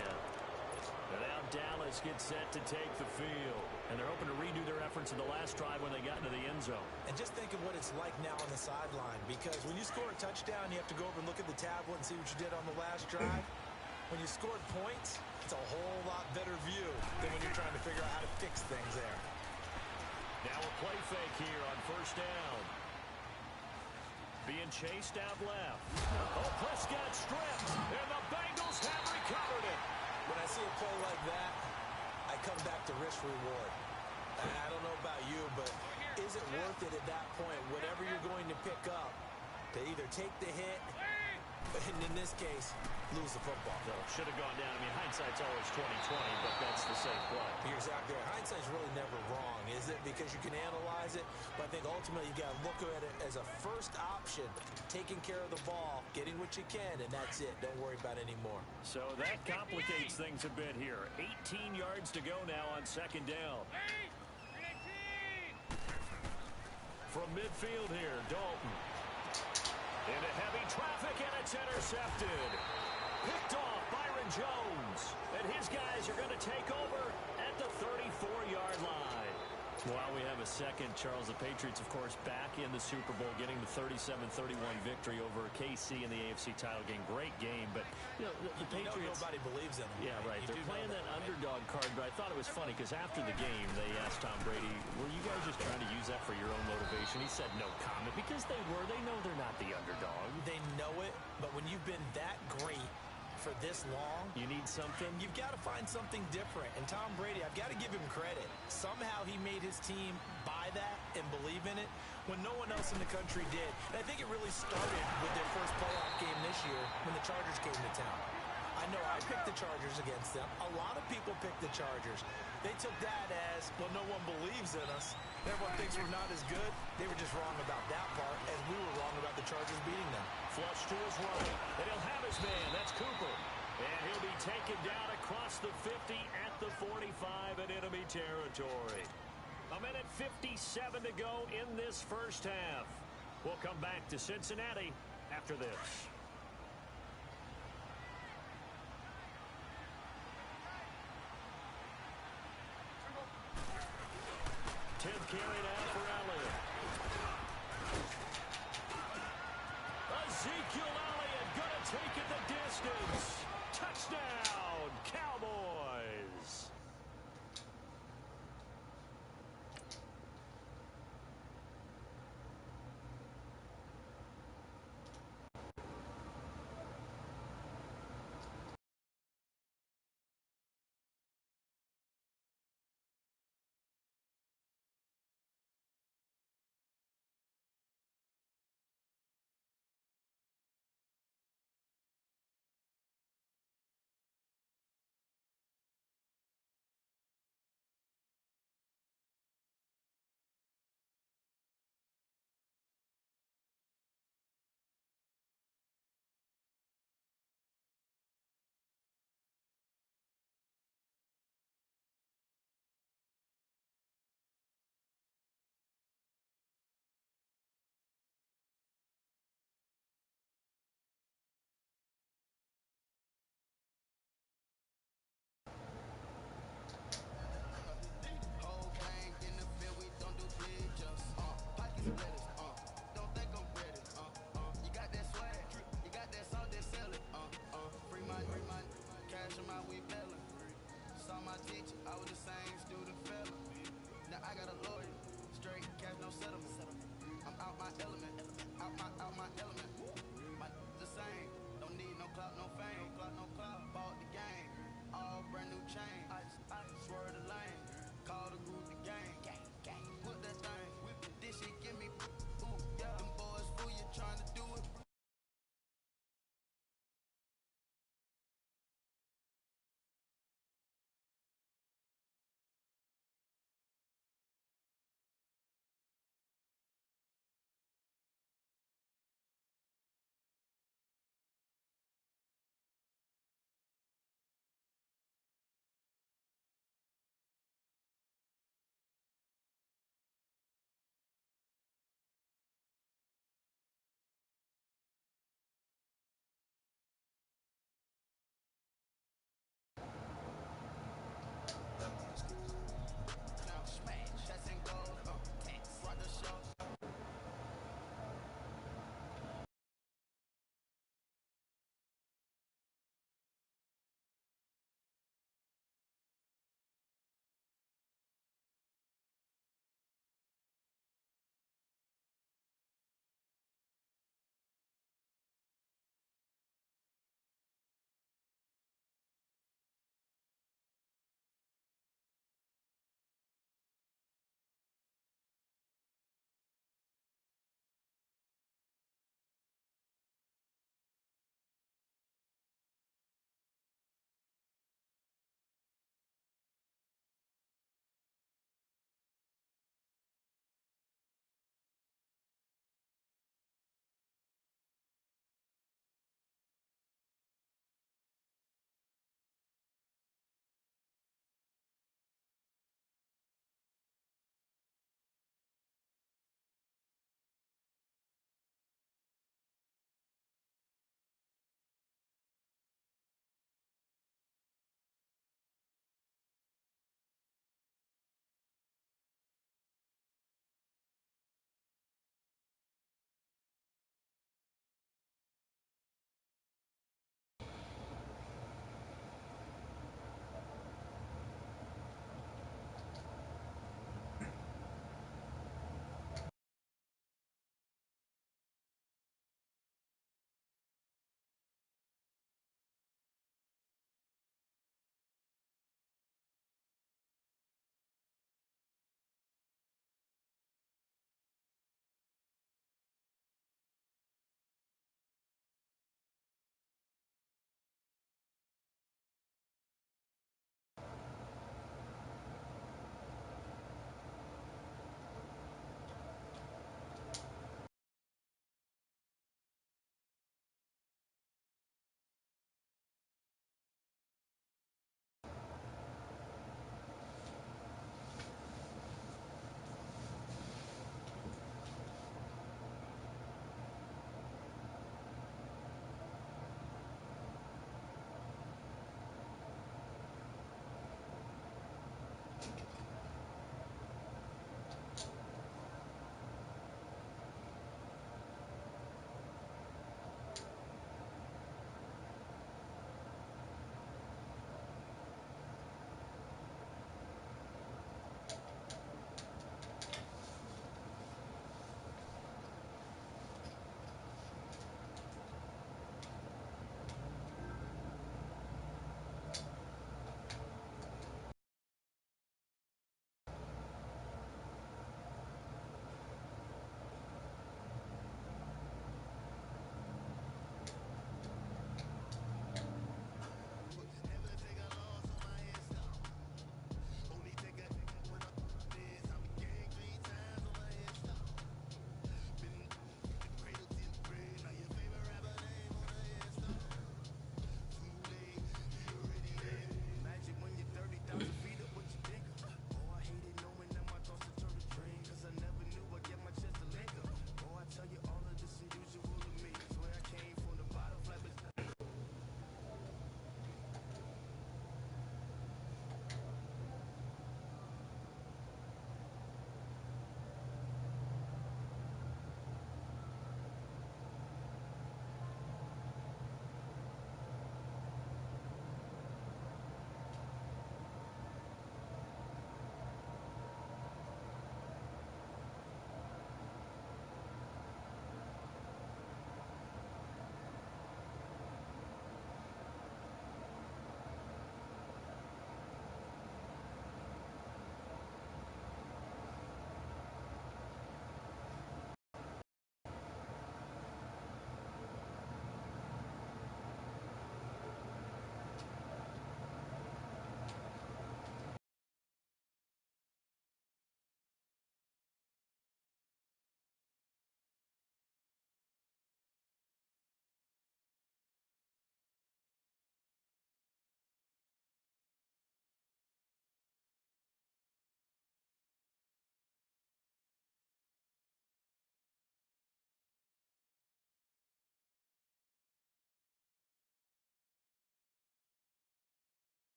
And now Dallas gets set to take the field. And they're hoping to redo their efforts in the last drive when they got into the end zone. And just think of what it's like now on the sideline, because when you score a touchdown, you have to go over and look at the tablet and see what you did on the last drive. When you scored points, it's a whole lot better view than when you're trying to figure out how to fix things there. Now a play fake here on first down. Being chased out left. Oh, Prescott stripped, and the Bengals have recovered it. When I see a play like that, I come back to risk reward. I don't know about you, but is it worth it at that point, whatever you're going to pick up, to either take the hit, and in this case, lose the football? No, should have gone down. I mean, hindsight's always 20/20, but that's the same play. You're exactly right. Hindsight's really never wrong, is it? Because you can analyze it, but I think ultimately you got to look at it as a first option, taking care of the ball, getting what you can, and that's it. Don't worry about any more. So that complicates things a bit here. 18 yards to go now on second down. From midfield here, Dalton. Into heavy traffic, and it's intercepted. Picked off Byron Jones. And his guys are going to take over at the 34-yard line. While we have a second, Charles, the Patriots, of course, back in the Super Bowl, getting the 37-31 victory over KC in the AFC title game. Great game, but you know, the Patriots. Nobody believes in them. Yeah, right. They're playing that underdog card, but I thought it was funny because after the game, they asked Tom Brady, "Were you guys just trying to use that for your own motivation?" He said no comment because they were. They know they're not the underdog. They know it, but when you've been that great for this long, you need something. You've got to find something different. And Tom Brady, I've got to give him credit. Somehow he made his team buy that and believe in it when no one else in the country did. And I think it really started with their first playoff game this year when the Chargers came to town. I know I picked the Chargers against them. A lot of people picked the Chargers. They took that as, well, no one believes in us. Everyone thinks we're not as good. They were just wrong about that part, as we were wrong about the Chargers beating them. Flush to his right, and he'll have his man. That's Cooper. And he'll be taken down across the 50 at the 45 in enemy territory. A minute 57 to go in this first half. We'll come back to Cincinnati after this. 10th carry now for Elliott. Ezekiel Elliott going to take it the distance. Touchdown, Cowboys.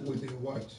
Wait there, watch.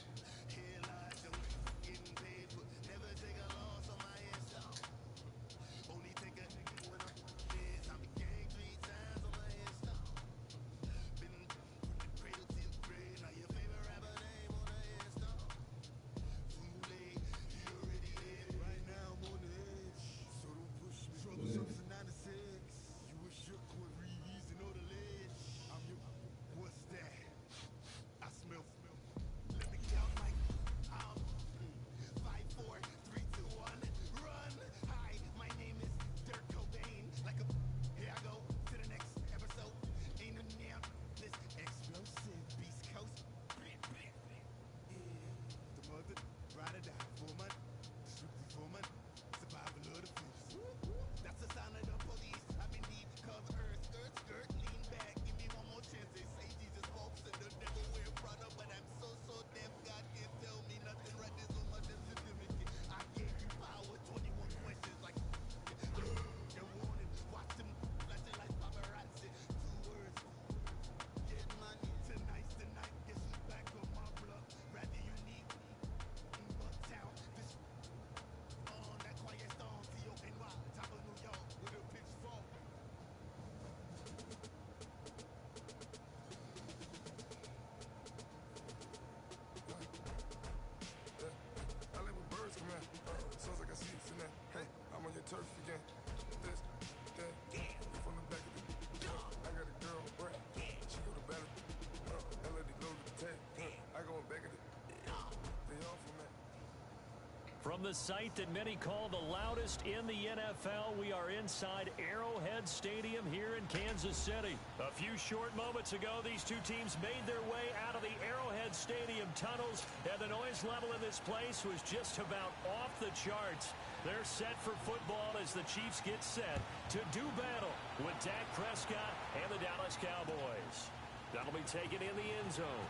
From the site that many call the loudest in the NFL, we are inside Arrowhead Stadium here in Kansas City. A few short moments ago, these two teams made their way out of the Arrowhead Stadium tunnels, and the noise level in this place was just about off the charts. They're set for football as the Chiefs get set to do battle with Dak Prescott and the Dallas Cowboys. That'll be taken in the end zone.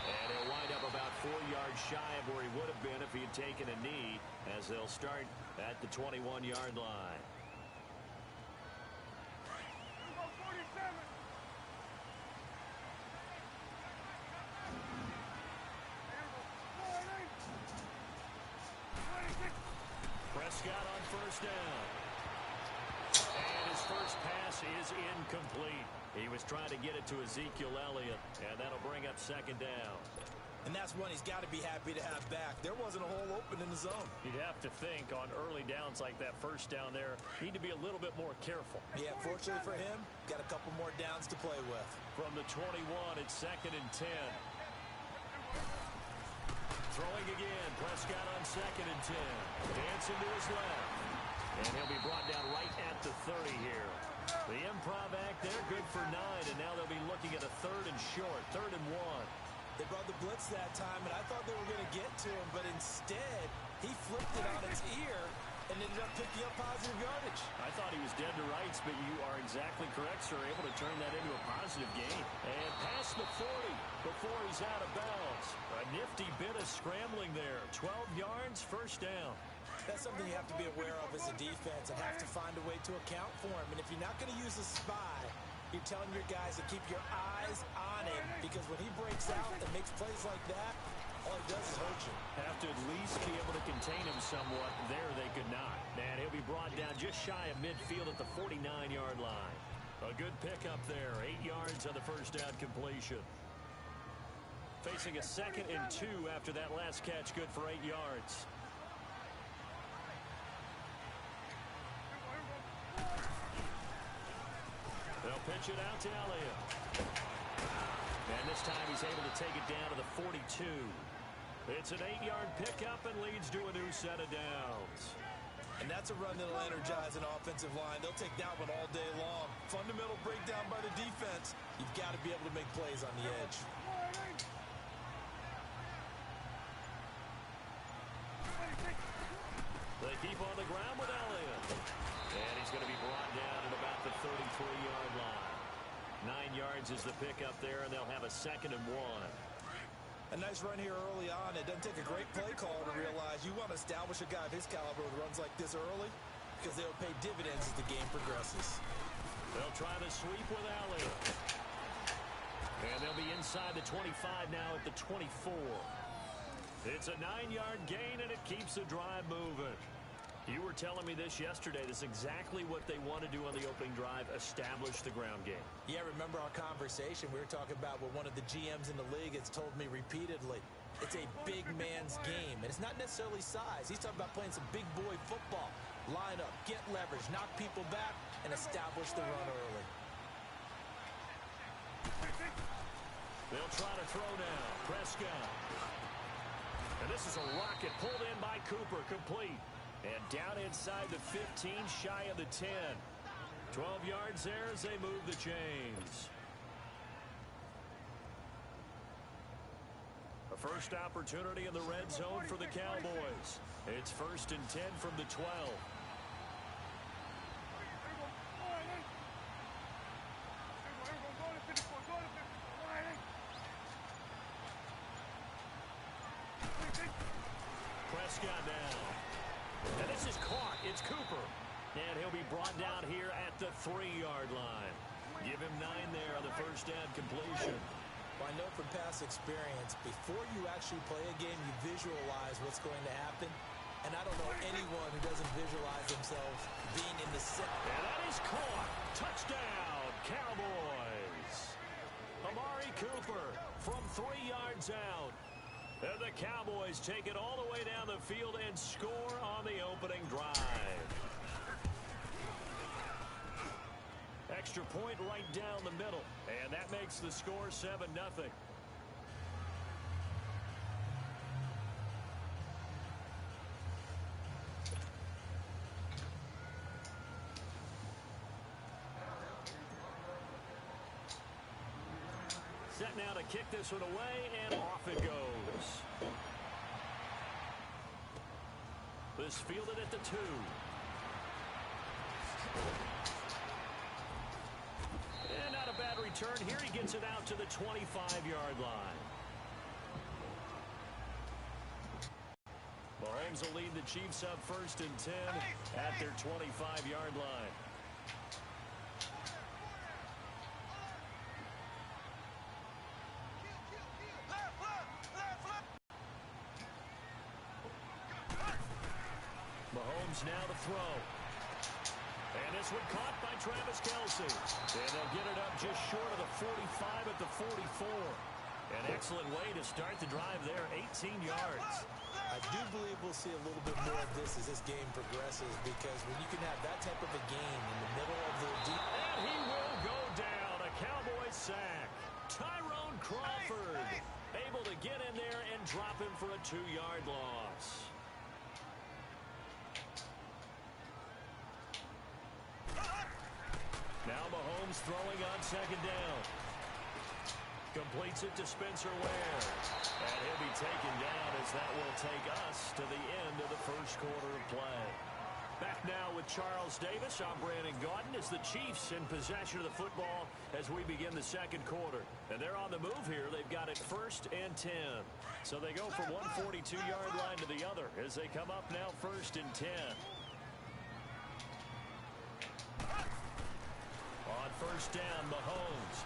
And he'll wind up about 4 yards shy of where he would have been if he had taken a knee, as they'll start at the 21-yard line. Prescott on first down. And his first pass is incomplete. He was trying to get it to Ezekiel Elliott, and that'll bring up second down. And that's one he's got to be happy to have back. There wasn't a hole open in the zone. You'd have to think on early downs like that first down there, need to be a little bit more careful. Yeah, fortunately for him, got a couple more downs to play with. From the 21, it's 2nd and 10. Throwing again, Prescott on 2nd and 10. Dancing to his left. And he'll be brought down right at the 30 here. The improv act there, good for 9, and now they'll be looking at a 3rd and short, 3rd and 1. They brought the blitz that time, and I thought they were going to get to him, but instead, he flipped it on its ear and ended up picking up positive yardage. I thought he was dead to rights, but you are exactly correct, sir, able to turn that into a positive gain. And past the 40 before he's out of bounds. A nifty bit of scrambling there. 12 yards, first down. That's something you have to be aware of as a defense and have to find a way to account for him. And if you're not going to use a spy, you're telling your guys to keep your eyes on him, because when he breaks out and makes plays like that, all he does is hurt you. Have to at least be able to contain him somewhat. There they could not. And he'll be brought down just shy of midfield at the 49-yard line. A good pickup there. 8 yards on the first down completion. Facing a 2nd and 2 after that last catch, good for 8 yards. They'll pitch it out to Elliott. And this time he's able to take it down to the 42. It's an 8-yard pickup and leads to a new set of downs. And that's a run that'll energize an offensive line. They'll take that one all day long. Fundamental breakdown by the defense. You've got to be able to make plays on the edge. They keep on the ground with Elliott. And he's going to be brought down at about the 33-yard line. 9 yards is the pickup there, and they'll have a 2nd and 1. A nice run here early on. It doesn't take a great play call to realize you want to establish a guy of his caliber with runs like this early, because they'll pay dividends as the game progresses. They'll try the sweep with Elliott. And they'll be inside the 25 now at the 24. It's a 9-yard gain, and it keeps the drive moving. You were telling me this yesterday. This is exactly what they want to do on the opening drive, establish the ground game. Yeah, remember our conversation? We were talking about what one of the GMs in the league has told me repeatedly. It's a big man's game, and it's not necessarily size. He's talking about playing some big boy football. Line up, get leverage, knock people back, and establish the run early. They'll try to throw now. Prescott. And this is a rocket pulled in by Cooper, complete. And down inside the 15, shy of the 10. 12 yards there as they move the chains. A first opportunity in the red zone for the Cowboys. It's 1st and 10 from the 12. Prescott down. And this is caught. It's Cooper. And he'll be brought down here at the 3-yard line. Give him 9 there on the first down completion. Well, I know from past experience, before you actually play a game, you visualize what's going to happen. And I don't know anyone who doesn't visualize themselves being in the center. And that is caught. Touchdown, Cowboys. Amari Cooper from 3 yards out. And the Cowboys take it all the way down the field and score on the opening drive. Extra point right down the middle. And that makes the score 7-0. Set now to kick this one away, and off it goes. This fielded at the 2. And not a bad return here. He gets it out to the 25-yard line. Mahomes will lead the Chiefs up 1st and 10 at their 25-yard line. Mahomes now to throw. And this one caught by Travis Kelce. And they'll get it up just short of the 45 at the 44. An excellent way to start the drive there, 18 yards. I do believe we'll see a little bit more of this as this game progresses, because when you can have that type of a game in the middle of the deep... And he will go down, a Cowboys sack. Tyrone Crawford able to get in there and drop him for a 2-yard loss. Now Mahomes throwing on 2nd down. Completes it to Spencer Ware. And he'll be taken down as that will take us to the end of the first quarter of play. Back now with Charles Davis. I'm Brandon Gaudin as the Chiefs in possession of the football as we begin the second quarter. And they're on the move here. They've got it 1st and 10. So they go from one 42-yard line to the other as they come up now 1st and 10. On 1st down, Mahomes.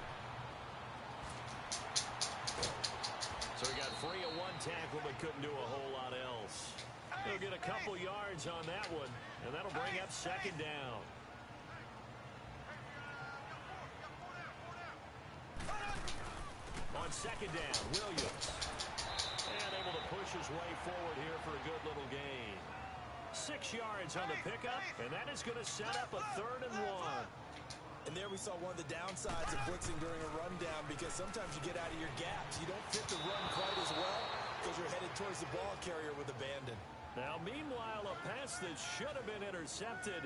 So he got free of one tackle but couldn't do a whole lot else. He'll get a couple yards on that one, and that'll bring up 2nd down. On 2nd down, Williams. And able to push his way forward here for a good little gain. 6 yards on the pickup, and that is going to set up a 3rd and 1. And there we saw one of the downsides of blitzing during a rundown, because sometimes you get out of your gaps. You don't fit the run quite as well because you're headed towards the ball carrier with abandon. Now, meanwhile, a pass that should have been intercepted,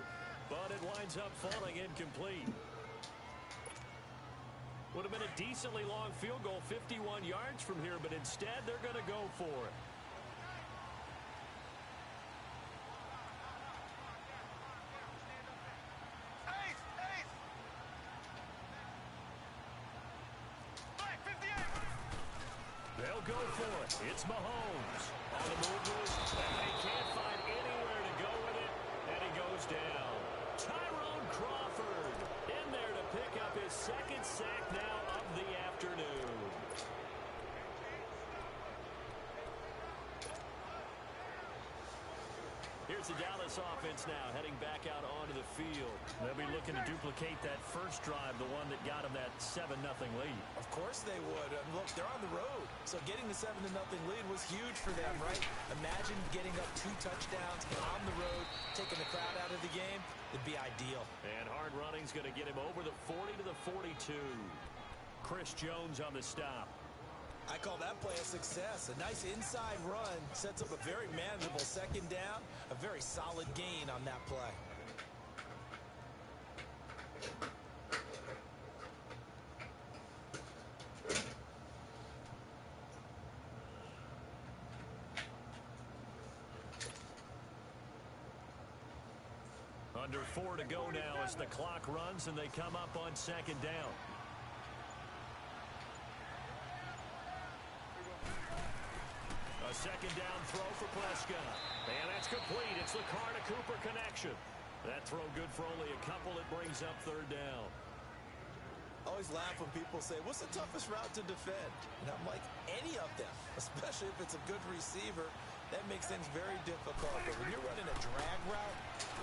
but it winds up falling incomplete. Would have been a decently long field goal, 51 yards from here, but instead they're going to go for it. They'll go for it. It's Mahomes. On the move, and they can't find anywhere to go with it, and he goes down. Tyrone Crawford in there to pick up his 2nd sack now of the afternoon. the Dallas offense now heading back out onto the field. They'll be looking to duplicate that first drive, the one that got them that 7-0 lead. Of course they would. Look, they're on the road, so getting the 7-0 lead was huge for them, right? Imagine getting up 2 touchdowns on the road, taking the crowd out of the game. It'd be ideal. And hard running's going to get him over the 40 to the 42. Chris Jones on the stop. I call that play a success. A nice inside run sets up a very manageable second down. A very solid gain on that play. Under 4 to go now as the clock runs and they come up on second down. A second down throw for Prescott. And that's complete. It's the Carter-Cooper connection. That throw good for only a couple. It brings up third down. I always laugh when people say, what's the toughest route to defend? And I'm like, any of them, especially if it's a good receiver. That makes things very difficult. But when you're running a drag route,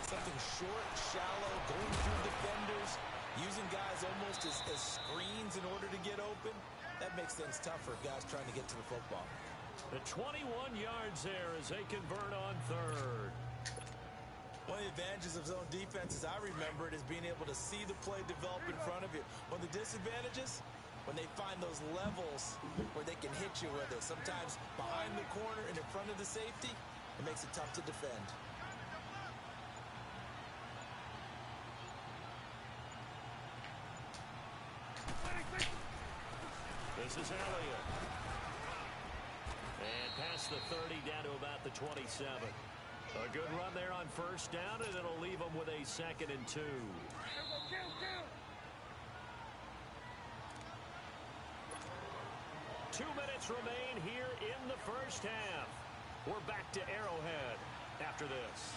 something short, shallow, going through defenders, using guys almost as screens in order to get open, that makes things tough for guys trying to get to the football. The 21 yards there as they convert on third. One of the advantages of zone defense, as I remember it, is being able to see the play develop in front of you. One of the disadvantages, when they find those levels where they can hit you with it, sometimes behind the corner and in front of the safety, it makes it tough to defend. This is Elliott. And past the 30 down to about the 27. A good run there on first down, and it'll leave them with a 2nd and 2. 2 minutes remain here in the first half. We're back to Arrowhead after this.